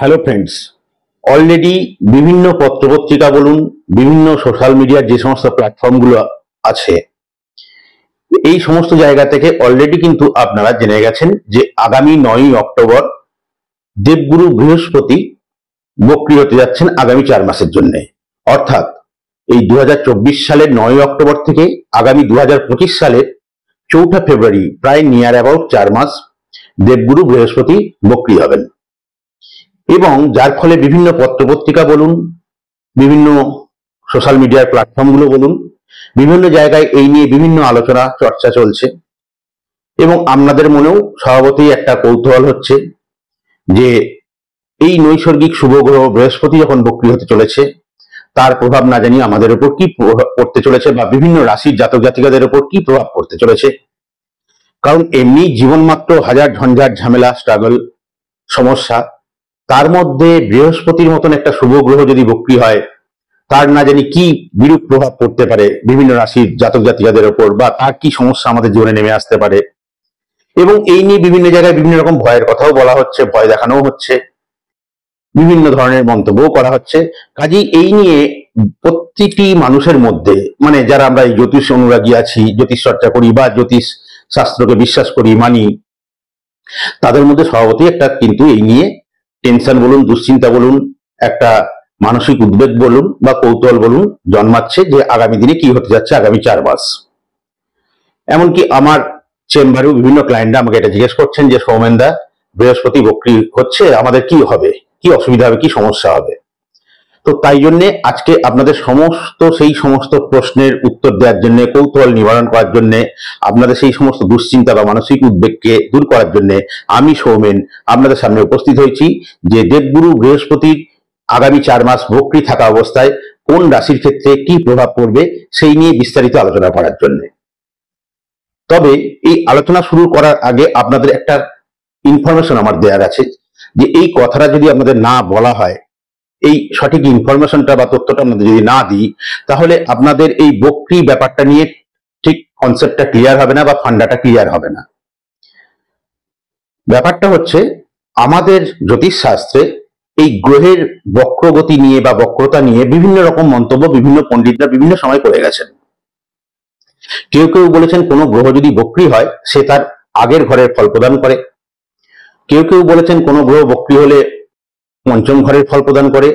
Hello friends, already বিভিন্ন পত্রপত্রিকা বলুন, বিভিন্ন সোশ্যাল মিডিয়ার যে সমস্ত প্ল্যাটফর্মগুলো আছে, এই সমস্ত জায়গা থেকে অলরেডি কিন্তু আপনারা জেনে গেছেন যে আগামী 9ই অক্টোবর দেবগুরু বৃহস্পতি বক্রী হতে যাচ্ছেন আগামী 4 মাসের জন্য। অর্থাৎ এই 2024 সালের 9ই অক্টোবর থেকে আগামী 2025 সালের 4 ফেব্রুয়ারি, প্রায় নিয়ার অ্যাবাউট 4 মাস দেবগুরু বৃহস্পতি বক্রী হবেন। এবং যার ফলে বিভিন্ন পত্রপত্রিকা বলুন, বিভিন্ন সোশ্যাল মিডিয়ার প্ল্যাটফর্মগুলো বলুন, বিভিন্ন জায়গায় এই নিয়ে বিভিন্ন আলোচনা চর্চা চলছে। এবং আপনাদের মনেও স্বভাবতই একটা কৌতূহল হচ্ছে যে এই নৈসর্গিক শুভ গ্রহ বৃহস্পতি যখন বক্রী হতে চলেছে, তার প্রভাব না জানি আমাদের উপর কি প্রভাব পড়তে চলেছে, বা বিভিন্ন রাশির জাতক জাতিকাদের উপর কি প্রভাব পড়তে চলেছে। কারণ এমনি জীবন মাত্র হাজার ঝঞ্ঝাট, ঝামেলা, স্ট্রাগল, সমস্যা, তার মধ্যে বৃহস্পতির মতন একটা শুভ গ্রহ যদি বক্রী হয়, তার না জানি কি বিরূপ প্রভাব পড়তে পারে বিভিন্ন রাশির জাতক জাতিকাদের উপর, বা তার কি সমস্যা আমাদের জীবনে নেমে আসতে পারে। এবং এই নিয়ে বিভিন্ন জায়গায় বিভিন্ন রকম ভয়ের কথাও বলা হচ্ছে, ভয় দেখানো হচ্ছে, বিভিন্ন ধরনের মন্তব্যও করা হচ্ছে। কাজেই এই নিয়ে প্রতিটি মানুষের মধ্যে, মানে যারা আমরা এই জ্যোতিষ অনুরাগী আছি, জ্যোতিষ চর্চা করি বা জ্যোতিষ শাস্ত্রকে বিশ্বাস করি, মানি, তাদের মধ্যে স্বভাবতই একটা কিন্তু এই নিয়ে টেনশন বলুন, দুশ্চিন্তা বলুন, একটা মানসিক উদ্বেগ বলুন বা কৌতূহল বলুন জন্মাচ্ছে যে আগামী দিনে কি হতে যাচ্ছে আগামী 4 মাস। এমনকি আমার চেম্বারেও বিভিন্ন ক্লায়েন্টরা আমাকে এটা জিজ্ঞেস করছেন যে সৌমেনদা, বৃহস্পতি বক্রী হচ্ছে, আমাদের কি হবে, কি অসুবিধা হবে, কি সমস্যা হবে। তো তাই জন্যে আজকে আপনাদের সেই সমস্ত প্রশ্নের উত্তর দেওয়ার জন্য, কৌতূহল নিবারণ করার জন্য, আপনাদের সেই সমস্ত দুশ্চিন্তা বা মানসিক উদ্বেগকে দূর করার জন্য আমি সৌমেন আপনাদের সামনে উপস্থিত হয়েছি যে দেবগুরু বৃহস্পতির আগামী 4 মাস বক্রী থাকা অবস্থায় কোন রাশির ক্ষেত্রে কি প্রভাব পড়বে সেই নিয়ে বিস্তারিত আলোচনা করার জন্য। তবে এই আলোচনা শুরু করার আগে আপনাদের একটা ইনফরমেশন আমার দেওয়ার আছে, যে এই কথাটা যদি আপনাদের না বলা হয়, এই সঠিক ইনফরমেশনটা বা তথ্যটা আপনাদের যদি না দিই, তাহলে আপনাদের এই বক্রী ব্যাপারটা নিয়ে ঠিক কনসেপ্টটা ক্লিয়ার হবে না বা ফান্ডাটা ক্লিয়ার হবে না। ব্যাপারটা হচ্ছে, আমাদের জ্যোতিষ শাস্ত্রে এই গ্রহের বক্রগতি নিয়ে বা বক্রতা নিয়ে বিভিন্ন রকম মন্তব্য বিভিন্ন পণ্ডিতরা বিভিন্ন সময় করে গেছেন। কেউ কেউ বলেছেন কোনো গ্রহ যদি বক্রী হয় সে তার আগের ঘরের ফল প্রদান করে। কেউ কেউ বলেছেন কোনো গ্রহ বক্রী হলে পঞ্চম ঘরের ফল প্রদান করে,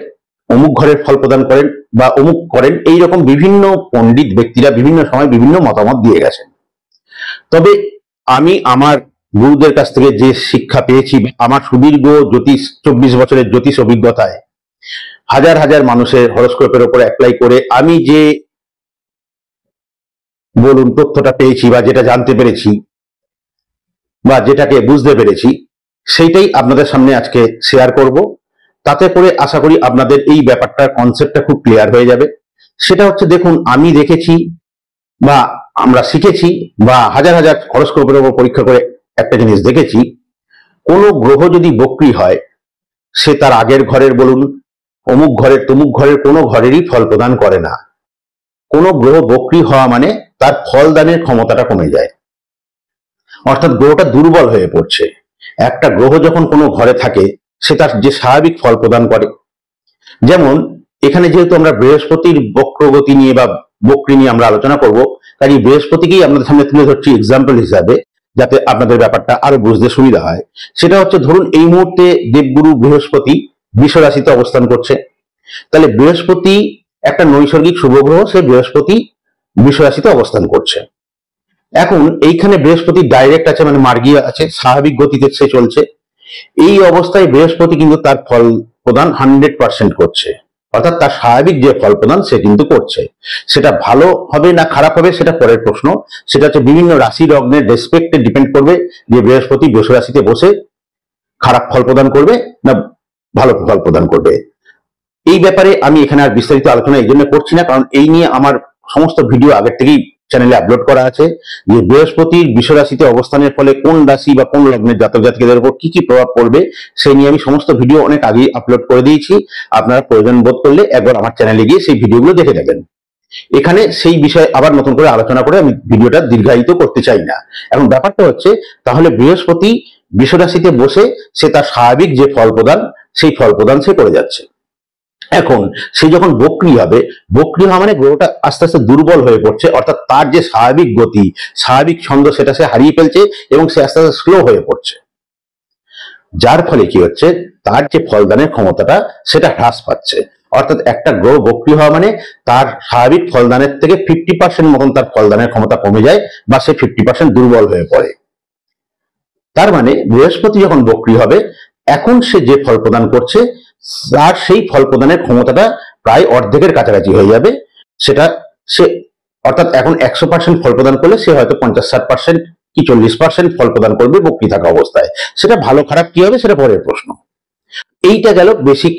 অমুক ঘরের ফল প্রদান করেন বা অমুক করেন। এইরকম বিভিন্ন পণ্ডিত ব্যক্তিরা বিভিন্ন সময় বিভিন্ন মতামত দিয়ে গেছেন। তবে আমি আমার গুরুদের কাছ থেকে যে শিক্ষা পেয়েছি, আমার সুদীর্ঘ 24 বছরের জ্যোতিষ অভিজ্ঞতায় হাজার হাজার মানুষের হরোস্কোপের উপর অ্যাপ্লাই করে আমি যে বলুন তথ্যটা পেয়েছি বা যেটা জানতে পেরেছি বা যেটাকে বুঝতে পেরেছি, সেইটাই আপনাদের সামনে আজকে শেয়ার করব। তাতে করে আশা করি আপনাদের এই ব্যাপারটার কনসেপ্টটা খুব ক্লিয়ার হয়ে যাবে। সেটা হচ্ছে, দেখুন, আমি দেখেছি বা আমরা শিখেছি বা হাজার হাজার হরোস্কোপের উপর পরীক্ষা করে একটা জিনিস দেখেছি, কোন গ্রহ যদি বক্রী হয় সে তার আগের ঘরের বলুন, অমুক ঘরের, তমুক ঘরের কোনো ঘরেরই ফল প্রদান করে না। কোন গ্রহ বক্রী হওয়া মানে তার ফলদানের ক্ষমতাটা কমে যায়, অর্থাৎ গ্রহটা দুর্বল হয়ে পড়ছে। একটা গ্রহ যখন কোনো ঘরে থাকে সে তার যে স্বাভাবিক ফল প্রদান করে, যেমন এখানে যেহেতু আমরা বৃহস্পতির বক্রগতি নিয়ে বা বক্রী নিয়ে আমরা আলোচনা করব, কাজে বৃহস্পতিকেই আপনাদের সামনে তুলে ধরছি এক্সাম্পল হিসাবে, যাতে আপনাদের ব্যাপারটা আরো বুঝতে সুবিধা হয়। সেটা হচ্ছে, ধরুন এই মুহূর্তে দেবগুরু বৃহস্পতি বৃষ রাশিতে অবস্থান করছে। তাহলে বৃহস্পতি একটা নৈসর্গিক শুভ গ্রহ, সে বৃহস্পতি বৃষ রাশিতে অবস্থান করছে। এখন এইখানে বৃহস্পতি ডাইরেক্ট আছে, মানে মার্গীয় আছে, স্বাভাবিক গতিতে সে চলছে। এই অবস্থায় বৃহস্পতি কিন্তু তার ফল প্রদান 100% করছে, অর্থাৎ তার স্বাভাবিক যে ফল প্রদান সে কিন্তু করছে। সেটা ভালো হবে না খারাপ হবে সেটা পরের প্রশ্ন। সেটা হচ্ছে বিভিন্ন রাশি লগ্নের রেসপেক্টে ডিপেন্ড করবে যে বৃহস্পতি বৃষ রাশিতে বসে খারাপ ফল প্রদান করবে না ভালো ফল প্রদান করবে। এই ব্যাপারে আমি এখানে আর বিস্তারিত আলোচনা এই জন্য করছি না, কারণ এই নিয়ে আমার সমস্ত ভিডিও আগের থেকেই চ্যানেলে আপলোড করা আছে, যে বৃহস্পতির বৃষ রাশিতে অবস্থানের ফলে কোন রাশি বা কোন লগ্নের জাতক জাতিকাদের উপর কি কি প্রভাব পড়বে সেই নিয়ে আমি সমস্ত ভিডিও অনেক আগেই আপলোড করে দিয়েছি। আপনারা প্রয়োজন বোধ করলে একবার আমার চ্যানেলে গিয়ে সেই ভিডিওগুলো দেখে যাবেন। এখানে সেই বিষয়ে আবার নতুন করে আলোচনা করে আমি ভিডিওটা দীর্ঘায়িত করতে চাই না। এখন ব্যাপারটা হচ্ছে, তাহলে বৃহস্পতি বৃষরাশিতে বসে সে তার স্বাভাবিক যে ফল প্রদান সেই ফল প্রদান সে করে যাচ্ছে। এখন সে যখন বক্রী হবে, বক্রী হওয়া মানে গ্রহটা আস্তে আস্তে দুর্বল হয়ে পড়ছে, অর্থাৎ তার যে স্বাভাবিক গতি, স্বাভাবিক ছন্দ সেটা সে হারিয়ে ফেলছে এবং সে আস্তে আস্তে স্লো হয়ে পড়ছে। যার ফলে কি হচ্ছে, তার যে ফলদানের ক্ষমতাটা সেটা হ্রাস পাচ্ছে। অর্থাৎ একটা গ্রহ বক্রী হওয়া মানে তার স্বাভাবিক ফলদানের থেকে 50% মতন তার ফলদানের ক্ষমতা কমে যায় বা সে 50% দুর্বল হয়ে পড়ে। তার মানে বৃহস্পতি যখন বক্রী হবে, এখন সে যে ফল প্রদান করছে তার সেই ফল প্রদানের ক্ষমতাটা প্রায় অর্ধেকের কাছাকাছি হয়ে যাবে। সেটা সে অর্থাৎ এখন 100% ফল প্রদান করলে সে হয়তো 50-60% কি 40% ফল প্রদান করবে বক্রী থাকা অবস্থায়। সেটা ভালো খারাপ কি হবে সেটা পরের প্রশ্ন। এইটা গেল বেসিক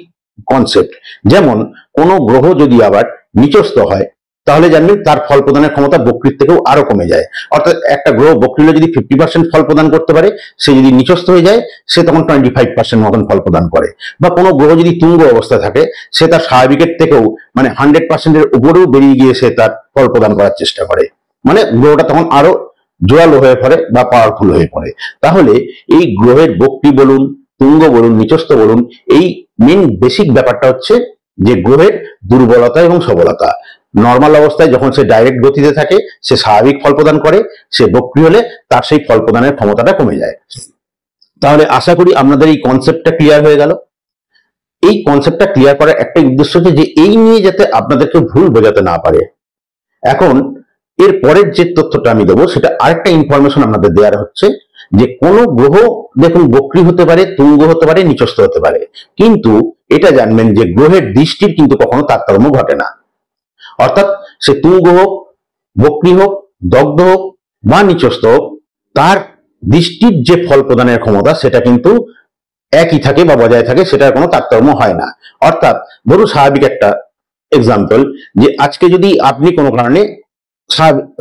কনসেপ্ট। যেমন কোন গ্রহ যদি আবার নিচস্থ হয় তাহলে জানবেন তার ফল প্রদানের ক্ষমতা বক্রীর থেকেও আরো কমে যায়। অর্থাৎ একটা গ্রহ বক্রী হলে যদি 50% ফল প্রদান করতে পারে, সে যদি নিচস্থ হয়ে যায় সে তখন 25% মতন ফল প্রদান করে। বা কোনো গ্রহ যদি তুঙ্গ অবস্থায় থাকে, সে তার স্বাভাবিকের থেকেও মানে 100%-এর উপরেও বেরিয়ে গিয়ে সে তার ফল প্রদান করার চেষ্টা করে, মানে গ্রহটা তখন আরো জোরালো হয়ে পড়ে বা পাওয়ারফুল হয়ে পড়ে। তাহলে এই গ্রহের বক্রী বলুন, তুঙ্গ বলুন, নিচস্থ বলুন, এই মেন বেসিক ব্যাপারটা হচ্ছে যে গ্রহের দুর্বলতা এবং সবলতা। নর্মাল অবস্থায় যখন সে ডাইরেক্ট গতিতে থাকে সে স্বাভাবিক ফল প্রদান করে, সে বক্রী হলে তার সেই ফল প্রদানের ক্ষমতাটা কমে যায়। তাহলে আশা করি আপনাদের এই কনসেপ্টটা ক্লিয়ার হয়ে গেল। এই কনসেপ্টটা ক্লিয়ার করার একটা উদ্দেশ্য হচ্ছে যে এই নিয়ে যাতে আপনাদেরকে ভুল বোঝাতে না পারে। এখন এর পরের যে তথ্যটা আমি দেবো সেটা আরেকটা ইনফরমেশন আপনাদের দেওয়ার হচ্ছে যে কোন গ্রহ দেখুন বক্রী হতে পারে, তুঙ্গ হতে পারে, নিচস্থ হতে পারে, কিন্তু এটা জানবেন যে গ্রহের দৃষ্টির কিন্তু কখনো তারতম্য ঘটে না। অর্থাৎ সে তুঙ্গ হোক, বক্রী হোক, দগ্ধ হোক বা নিচস্থ হোক, তার দৃষ্টির যে ফল প্রদানের ক্ষমতা সেটা কিন্তু একই থাকে বা বজায় থাকে, সেটার কোনো তারতম্য হয় না। অর্থাৎ ধরুন স্বাভাবিক একটা এক্সাম্পল, যে আজকে যদি আপনি কোনো কারণে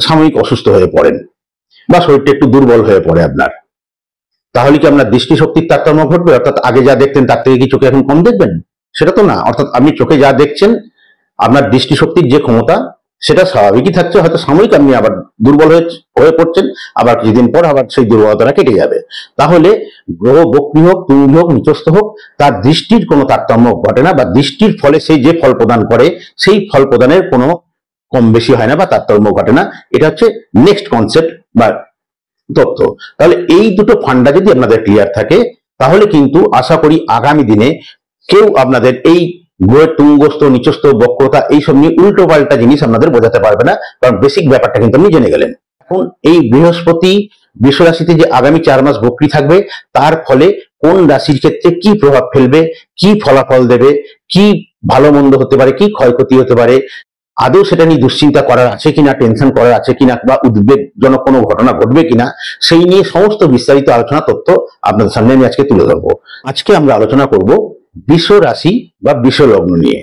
সাময়িক অসুস্থ হয়ে পড়েন বা শরীরটা একটু দুর্বল হয়ে পড়ে আপনার, তাহলে কি আপনার দৃষ্টিশক্তির তারতম্য ঘটবে? অর্থাৎ আগে যা দেখতেন তার থেকে কি চোখে এখন কম দেখবেন? সেটা তো না। অর্থাৎ আপনি চোখে যা দেখছেন, আপনার দৃষ্টিশক্তির যে ক্ষমতা সেটা স্বাভাবিকই থাকছে, হয়তো সাময়িক আপনি আবার দুর্বল হয়ে পড়ছেন, আবার কিছুদিন পর আবার সেই দুর্বলতাটা কেটে যাবে। তাহলে গ্রহ বক্রী হোক, তুঙ্গী হোক, নিচস্থ হোক, তার দৃষ্টির কোনো তারতম্য ঘটে না, বা দৃষ্টির ফলে সেই যে ফল প্রদান করে সেই ফল প্রদানের কোনো কম বেশি হয় না বা তারতম্য ঘটে না। এটা হচ্ছে নেক্সট কনসেপ্ট বা তথ্য। তাহলে এই দুটো ফান্ডা যদি আপনাদের ক্লিয়ার থাকে তাহলে কিন্তু আশা করি আগামী দিনে কেউ আপনাদের এই গ্রহের তুঙ্গস্থ, নিচস্থ, বক্রতা এইসব নিয়ে উল্টো পাল্টা জিনিস আপনাদের বোঝাতে পারবে না, কারণ বেসিক ব্যাপারটা কিন্তু আপনি জেনে গেলেন। এখন এই বৃহস্পতি বৃষ রাশিতে যে আগামী 4 মাস বক্রী থাকবে, তার ফলে কোন রাশির ক্ষেত্রে কি প্রভাব ফেলবে, কি ফলাফল দেবে, কি ভালো মন্দ হতে পারে, কি ক্ষয়ক্ষতি হতে পারে, আদৌ সেটা নিয়ে দুশ্চিন্তা করার আছে কিনা, টেনশন করার আছে কিনা, বা উদ্বেগজনক কোনো ঘটনা ঘটবে কিনা, সেই নিয়ে সমস্ত বিস্তারিত আলোচনা তথ্য আপনাদের সামনে আমি আজকে তুলে ধরবো। আজকে আমরা আলোচনা করব বৃষ রাশি বা বৃষ লগ্ন নিয়ে।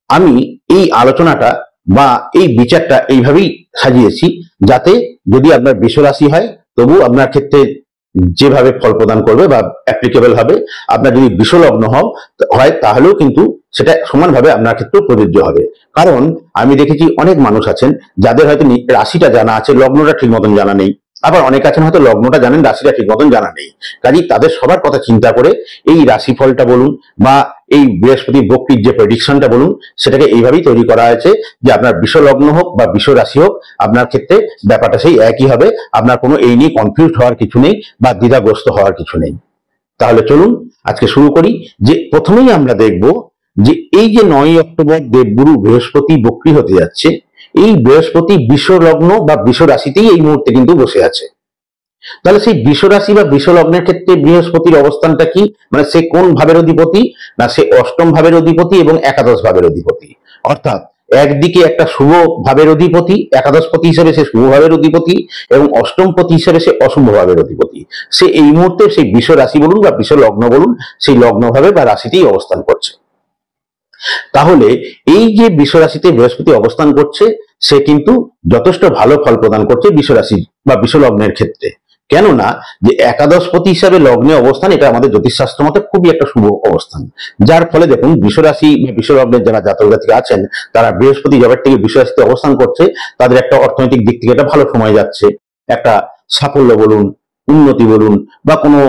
আমি এই আলোচনাটা বা এই বিচারটা এইভাবেই সাজিয়েছি যাতে যদি আপনার বৃষ রাশি হয় তবু আপনার ক্ষেত্রে যেভাবে ফল প্রদান করবে বা অ্যাপ্লিকেবল হবে, আপনার যদি বৃষ লগ্ন হয় তাহলেও কিন্তু সেটা সমানভাবে আপনার ক্ষেত্রে প্রযোজ্য হবে। কারণ আমি দেখেছি অনেক মানুষ আছেন যাদের হয়তো রাশিটা জানা আছে, লগ্নটা ঠিক মতন জানা নেই, আবার অনেক আছেন হয়তো লগ্নটা জানেন, রাশিটা ঠিক মতন জানা নেই। কাজেই তাদের সবার কথা চিন্তা করে এই রাশিফলটা বলুন বা এই বৃহস্পতি বক্রীর যে প্রেডিকশনটা বলুন, সেটাকে এইভাবেই তৈরি করা হয়েছে যে আপনার বৃষ লগ্ন হোক বা বৃষ রাশি হোক, আপনার ক্ষেত্রে ব্যাপারটা সেই একই হবে। আপনার কোনো এই নিয়ে কনফিউজ হওয়ার কিছু নেই বা দ্বিধাগ্রস্ত হওয়ার কিছু নেই। তাহলে চলুন আজকে শুরু করি। যে প্রথমেই আমরা দেখব যে এই যে 9ই অক্টোবর দেবগুরু বৃহস্পতি বক্রী হতে যাচ্ছে, এই বৃহস্পতি বৃষ লগ্ন বা বৃষ রাশিতেই এই মুহূর্তে কিন্তু বসে আছে। তাহলে সেই বৃষ রাশি বা বৃষ লগ্নের ক্ষেত্রে বৃহস্পতির অবস্থানটা কি, মানে সে কোন ভাবের অধিপতি? না, সে অষ্টম ভাবের অধিপতি এবং একাদশ ভাবের অধিপতি। অর্থাৎ একদিকে একটা শুভ ভাবের অধিপতি, একাদশপতি হিসেবে সে শুভ ভাবের অধিপতি, এবং অষ্টমপতি হিসেবে সে অশুভ ভাবের অধিপতি। সে এই মুহূর্তে সেই বৃষ রাশি বলুন বা বৃষ লগ্ন বলুন, সেই লগ্ন ভাবে বা রাশিতেই অবস্থান করছে। তাহলে এই যে বৃষ রাশিতে বৃহস্পতি অবস্থান করছে, সে কিন্তু যথেষ্ট ভালো ফল প্রদান করছে বৃষ রাশি বা বৃষ লগ্নের ক্ষেত্রে। কেননা যে একাদশপতি হিসাবে লগ্নে অবস্থান, এটা আমাদের জ্যোতিষশাস্ত্র মতে খুবই একটা শুভ অবস্থান। যার ফলে দেখুন বৃষ রাশি বা বৃষ লগ্নের যারা জাতক জাতিকা আছেন, তারা বৃহস্পতি জবের থেকে বৃষ রাশিতে অবস্থান করছে, তাদের একটা অর্থনৈতিক দিক থেকে একটা ভালো সময় যাচ্ছে, একটা সাফল্য বলুন, উন্নতি বলুন, বা কোনো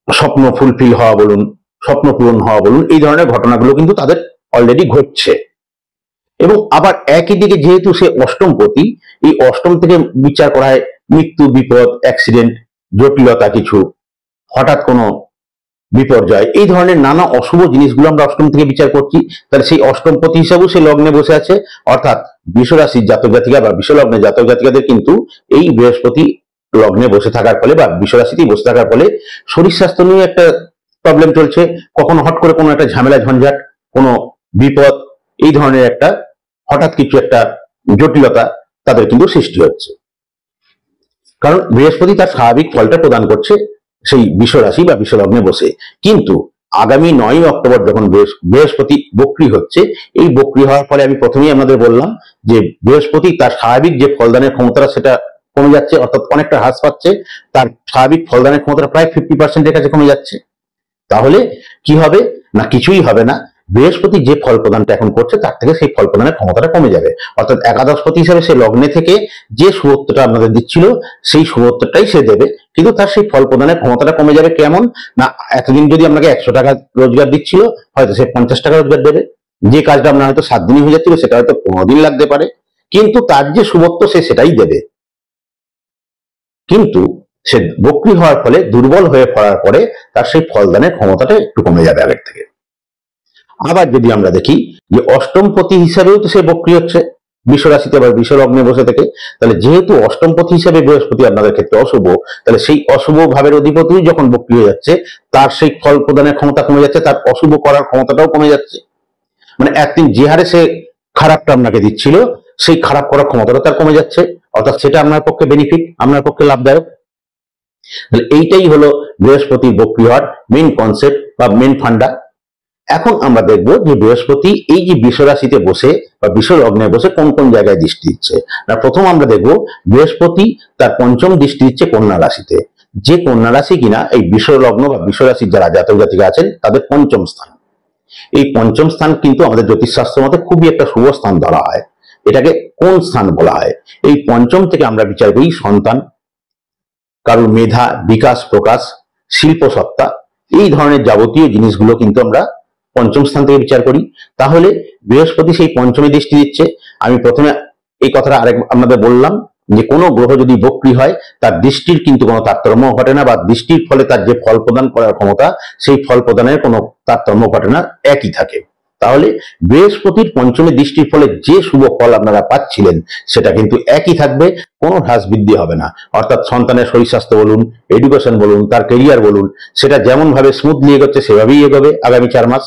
স্বপ্ন ফুলফিল হওয়া বলুন, স্বপ্ন পূরণ হওয়া বলুন, এই ধরনের ঘটনাগুলো কিন্তু তাদের অলরেডি ঘটছে। এবং আবার একই দিকে যেহেতু সে অষ্টমপতি, এই অষ্টম থেকে বিচার করা হয় মৃত্যু, বিপদ, অ্যাক্সিডেন্ট, জটিলতা, কিছু হঠাৎ কোনো বিপর্যয়, এই ধরনের নানা অশুভ জিনিসগুলো আমরা অষ্টম থেকে বিচার করছি। তাহলে সেই অষ্টমপতি হিসাবেও সে লগ্নে বসে আছে, অর্থাৎ বৃষরাশির জাতক জাতিকা বা বিশ্বলগ্নের জাতক জাতিকাদের কিন্তু এই বৃহস্পতি লগ্নে বসে থাকার ফলে বা বিশ্বরাশিতেই বসে থাকার ফলে শরীর স্বাস্থ্য নিয়ে একটা প্রবলেম চলছে। কখনো হট করে কোনো একটা ঝামেলা ঝঞ্ঝাট, কোনো বিপদ, এই ধরনের একটা হঠাৎ কিছু একটা জটিলতা তাদের কিন্তু সৃষ্টি হচ্ছে। কারণ বৃহস্পতি তার স্বাভাবিক ফলটা প্রদান করছে সেই বিশ্বরাশি বা বিশ্বলগ্নে বসে। কিন্তু আগামী 9 অক্টোবর যখন বৃহস্পতি বক্রী হচ্ছে, এই বক্রী হওয়ার ফলে আমি প্রথমেই আমাদের বললাম যে বৃহস্পতি তার স্বাভাবিক যে ফলদানের ক্ষমতাটা সেটা কমে যাচ্ছে, অর্থাৎ অনেকটা হ্রাস পাচ্ছে। তার স্বাভাবিক ফলদানের ক্ষমতাটা প্রায় 50% কাছে কমে যাচ্ছে। তাহলে কি হবে না, কিছুই হবে না। বৃহস্পতি যে ফল প্রদানটা এখন করছে তার থেকে সেই ফল প্রদানের ক্ষমতাটা কমে যাবে। অর্থাৎ একাদশপতি হিসেবে সে লগ্নে থেকে যে শুভত্বটা আপনাদের দিচ্ছিল সেই শুভত্বটাই সে দেবে, কিন্তু তার সেই ফল প্রদানের ক্ষমতাটা কমে যাবে। কেমন না, এতদিন যদি আপনাকে 100 টাকা রোজগার দিচ্ছিল, হয়তো সে 50 টাকা রোজগার দেবে। যে কাজটা আপনার হয়তো 7 দিনই হয়ে যাচ্ছিল সেটা হয়তো 15 দিন লাগতে পারে, কিন্তু তার যে শুভত্ব সে সেটাই দেবে। কিন্তু সে বক্রী হওয়ার ফলে দুর্বল হয়ে পড়ার পরে তার সেই ফলদানের ক্ষমতাটা একটু কমে যাবে আগের থেকে। আবার যদি আমরা দেখি যে অষ্টমপতি হিসাবেও তো সে বক্রী হচ্ছে বিশ্বরাশিতে বা বিশ্বলগ্নে বসে থেকে, তাহলে যেহেতু অষ্টমপতি হিসাবে বৃহস্পতি আপনাদের ক্ষেত্রে অশুভ, তাহলে সেই অশুভ ভাবের অধিপতি যখন বক্রী হয়ে যাচ্ছে তার সেই ফল প্রদানের ক্ষমতা কমে যাচ্ছে, তার অশুভ করার ক্ষমতাটাও কমে যাচ্ছে। মানে একদিন যে হারে সে খারাপটা আপনাকে দিচ্ছিল সেই খারাপ করার ক্ষমতাটা তার কমে যাচ্ছে, অর্থাৎ সেটা আপনার পক্ষে বেনিফিট, আপনার পক্ষে লাভদায়ক। এইটাই হলো বৃহস্পতির বক্রী হওয়ার মেইন কনসেপ্ট বা মেইন ফান্ডা। এখন আমরা দেখব যে বৃহস্পতি এই যে বিশ্বরাশিতে বসে বা বিশ্বলগ্নে বসে কোন কোন জায়গায় দৃষ্টি দিচ্ছে। না, প্রথম আমরা দেখব বৃহস্পতি তার পঞ্চম দৃষ্টি দিচ্ছে কন্যা রাশিতে, যে কন্যা রাশি কিনা এই বিশ্বলগ্ন বা বিশ্বরাশির যারা জাতক জাতিকা আছেন তাদের পঞ্চম স্থান। এই পঞ্চম স্থান কিন্তু আমাদের জ্যোতিষশাস্ত্র মতে খুবই একটা শুভ স্থান ধরা হয়। এটাকে কোন স্থান বলা হয়? এই পঞ্চম থেকে আমরা বিচার করি সন্তান, কারোর মেধা, বিকাশ, প্রকাশ, শিল্প সত্তা, এই ধরনের যাবতীয় জিনিসগুলো কিন্তু আমরা পঞ্চম স্থান থেকে বিচার করি। তাহলে বৃহস্পতি সেই পঞ্চমে দৃষ্টি দিচ্ছে। আমি প্রথমে এই কথাটা আরেক আপনাদের বললাম যে কোনো গ্রহ যদি বক্রী হয় তার দৃষ্টির কিন্তু কোনো তারতম্য ঘটে না, বা দৃষ্টির ফলে তার যে ফল প্রদান করার ক্ষমতা সেই ফল প্রদানের কোনো তারতম্য ঘটে না, একই থাকে। তাহলে বৃহস্পতির পঞ্চমে দৃষ্টির ফলে যে শুভ ফল আপনারা পাচ্ছিলেন সেটা কিন্তু একই থাকবে, কোনো হ্রাস বৃদ্ধি হবে না। অর্থাৎ সন্তানের শরীর স্বাস্থ্য বলুন, এডুকেশন বলুন, তার কেরিয়ার বলুন, সেটা যেমন ভাবে স্মুথলি এগোচ্ছে সেভাবেই এগোবে আগামী 4 মাস।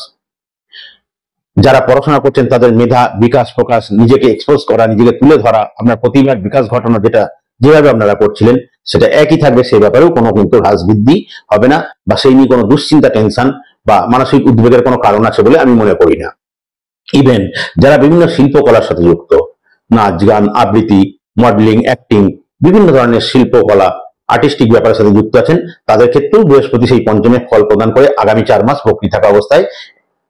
যারা পড়াশোনা করছেন তাদের মেধা, বিকাশ, প্রকাশ, নিজেকে এক্সপোজ করা, নিজেকে তুলে ধরা, আপনার প্রতিভার বিকাশ ঘটানো, যেটা যেভাবে আপনারা করছিলেন সেটা একই থাকবে। সেই ব্যাপারেও কোনো কিন্তু হ্রাস বৃদ্ধি হবে না, বা সেই নিয়ে কোনো দুশ্চিন্তা, টেনশন বা মানসিক উদ্বেগের কোনো কারণ আছে বলে আমি মনে করি না। ইভেন যারা বিভিন্ন শিল্পকলার সাথে যুক্ত, নাচ, গান, আবৃত্তি, মডেলিং, অ্যাক্টিং, বিভিন্ন ধরনের শিল্পকলা, আর্টিস্টিক ব্যাপারের সাথে যুক্ত আছেন, তাদের ক্ষেত্রেও বৃহস্পতি সেই পঞ্চমে ফল প্রদান করে আগামী 4 মাস বক্রী থাকা অবস্থায়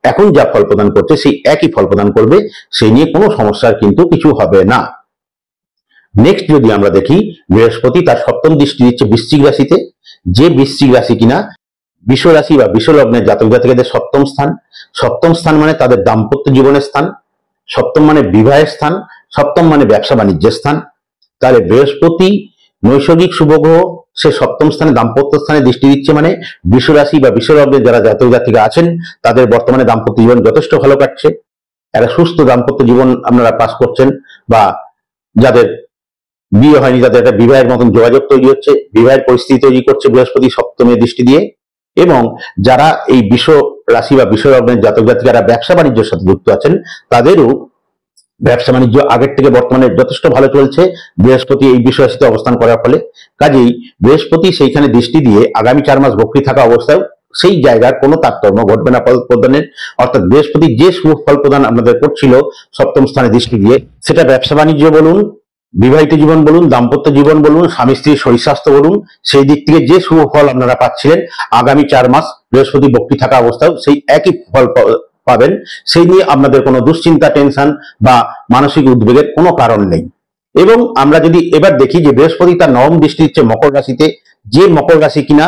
এখন যা ফল প্রদান করছে সেই একই ফল প্রদান করবে, সেই নিয়ে কোনো সমস্যার কিন্তু কিছু হবে না। নেক্সট যদি আমরা দেখি, বৃহস্পতি তার সপ্তম দৃষ্টি দিচ্ছে বৃশ্চিক রাশিতে, যে বৃশ্চিক রাশি কিনা বিশ্বরাশি বা বিশ্বলগ্নের জাতক জাতিকাদের সপ্তম স্থান। সপ্তম স্থান মানে তাদের দাম্পত্য জীবনের স্থান, সপ্তম মানে বিবাহের স্থান, সপ্তম মানে ব্যবসা বাণিজ্যের স্থান। তাহলে বৃহস্পতি নৈসর্গিক শুভগ্রহ, সে সপ্তম স্থানে দাম্পত্য স্থানে দৃষ্টি দিচ্ছে, মানে বিশ্বরাশি বা বিশ্বলগ্নের যারা জাতক জাতিকা আছেন তাদের বর্তমানে দাম্পত্য জীবন যথেষ্ট ভালো কাটছে। একটা সুস্থ দাম্পত্য জীবন আপনারা পাস করছেন, বা যাদের বিয়ে হয়নি তাদের একটা বিবাহের মতন যোগাযোগ তৈরি হচ্ছে, বিবাহের পরিস্থিতি তৈরি করছে বৃহস্পতি সপ্তমে দৃষ্টি দিয়ে। এবং যারা এই বিশ্ব রাশি বা বিশ্বলগ্নের জাতক জাতিকারা ব্যবসা বাণিজ্যের সাথে যুক্ত আছেন তাদেরও ব্যবসা বাণিজ্য আগের থেকে বর্তমানে যথেষ্ট ভালো চলছে বৃহস্পতি এই বিশ্ব রাশিতে অবস্থান করার ফলে। কাজেই বৃহস্পতি সেইখানে দৃষ্টি দিয়ে আগামী 4 মাস বক্রী থাকা অবস্থায় সেই জায়গার কোনো তারতম্য ঘটবে না ফল প্রদানের। অর্থাৎ বৃহস্পতি যে শুভ ফল প্রদান আপনাদের করছিল সপ্তম স্থানে দৃষ্টি দিয়ে, সেটা ব্যবসা বাণিজ্য বলুন, বিবাহিত জীবন বলুন, দাম্পত্য জীবন বলুন, স্বামী স্ত্রীর শরীর স্বাস্থ্য বলুন, সেই দিক থেকে যে শুভ ফল আপনারা পাচ্ছিলেন আগামী 4 মাস বৃহস্পতি বক্রী থাকা অবস্থায় সেই একই ফল পাবেন। সেই নিয়ে আপনাদের কোনো দুশ্চিন্তা, টেনশন বা মানসিক উদ্বেগের কোনো কারণ নেই। এবং আমরা যদি এবার দেখি যে বৃহস্পতি তার নবম দৃষ্টি দিচ্ছে মকর রাশিতে, যে মকর রাশি কিনা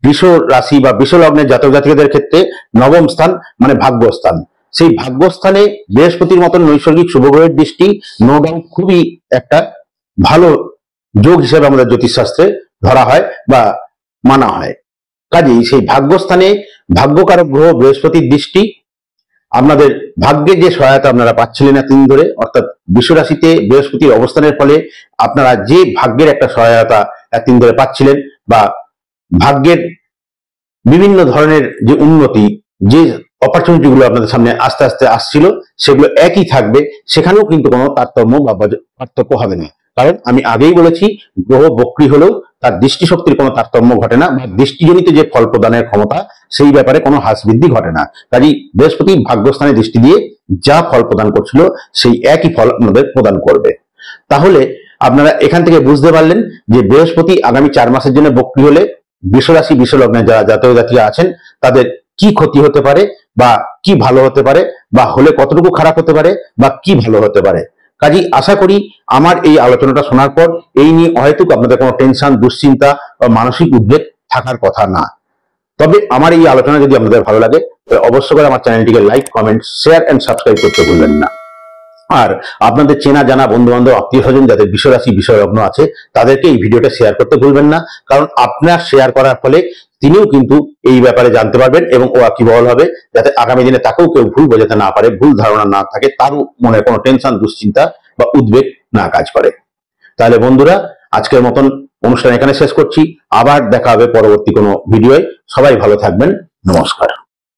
বৃষ রাশি বা বৃষ লগ্নের জাতক জাতিকাদের ক্ষেত্রে নবম স্থান মানে ভাগ্যস্থান। সেই ভাগ্যস্থানে বৃহস্পতির মতন নৈসর্গিক শুভগ্রহের দৃষ্টি নো ডাউট খুবই একটা ভালো যোগ হিসেবে আমাদের জ্যোতিষশাস্ত্রে ধরা হয় বা মানা হয়। কাজেই সেই ভাগ্যস্থানে ভাগ্যকারক গ্রহ বৃহস্পতির দৃষ্টি আপনাদের ভাগ্যে যে সহায়তা আপনারা পাচ্ছিলেন এতদিন ধরে, অর্থাৎ বৃষ রাশিতে বৃহস্পতির অবস্থানের ফলে আপনারা যে ভাগ্যের একটা সহায়তা এতদিন ধরে পাচ্ছিলেন বা ভাগ্যের বিভিন্ন ধরনের যে উন্নতি, যে অপরচুনিটি গুলো আপনাদের সামনে আস্তে আস্তে আসছিল, সেগুলো একই থাকবে, সেখানেও কিন্তু কোনো তারতম্য বা পার্থক্য হবে না। কারণ আমি আগেই বলেছি, গ্রহ বক্রী হলেও তার দৃষ্টিশক্তির কোনো তারতম্য ঘটে না, বা দৃষ্টিজনিত যে ফল প্রদানের ক্ষমতা সেই ব্যাপারে কোনো হ্রাস বৃদ্ধি ঘটে না। কাজেই বৃহস্পতি ভাগ্যস্থানে দৃষ্টি দিয়ে যা ফল প্রদান করছিল সেই একই ফল আপনাদের প্রদান করবে। তাহলে আপনারা এখান থেকে বুঝতে পারলেন যে বৃহস্পতি আগামী 4 মাসের জন্য বক্রী হলে বৃষ রাশি বৃষ লগ্নে যারা জাতক জাতিকা আছেন তাদের কি ক্ষতি হতে পারে বা কি ভালো হতে পারে, বা হলে কতটুকু খারাপ হতে পারে বা কি ভালো হতে পারে। কাজেই আশা করি আমার এই আলোচনাটা শোনার পর এই নিয়ে হয়তো আপনাদের কোনো টেনশন, দুশ্চিন্তা বা মানসিক উদ্বেগ থাকার কথা না। তবে আমার এই আলোচনা যদি আপনাদের ভালো লাগে তবে অবশ্যই করে আমার চ্যানেলটিকে like, comment, share and subscribe করতে ভুলবেন না। আর আপনাদের চেনা জানা বন্ধু বান্ধব, আত্মীয় স্বজন যাদের বৃষ রাশি বৃষ লগ্ন আছে তাদেরকে এই ভিডিওটা শেয়ার করতে ভুলবেন না। কারণ আপনার শেয়ার করার ফলে তিনিও কিন্তু এই ব্যাপারে জানতে পারবেন এবং ওয়াকিবহাল হবে, যাতে আগামী দিনে তাকেও কেউ ভুল বোঝাতে না পারে, ভুল ধারণা না থাকে, তারও মনে কোনো টেনশন, দুশ্চিন্তা বা উদ্বেগ না কাজ করে। তাহলে বন্ধুরা, আজকের মতন অনুষ্ঠান এখানে শেষ করছি। আবার দেখা হবে পরবর্তী কোনো ভিডিওয়। সবাই ভালো থাকবেন। নমস্কার।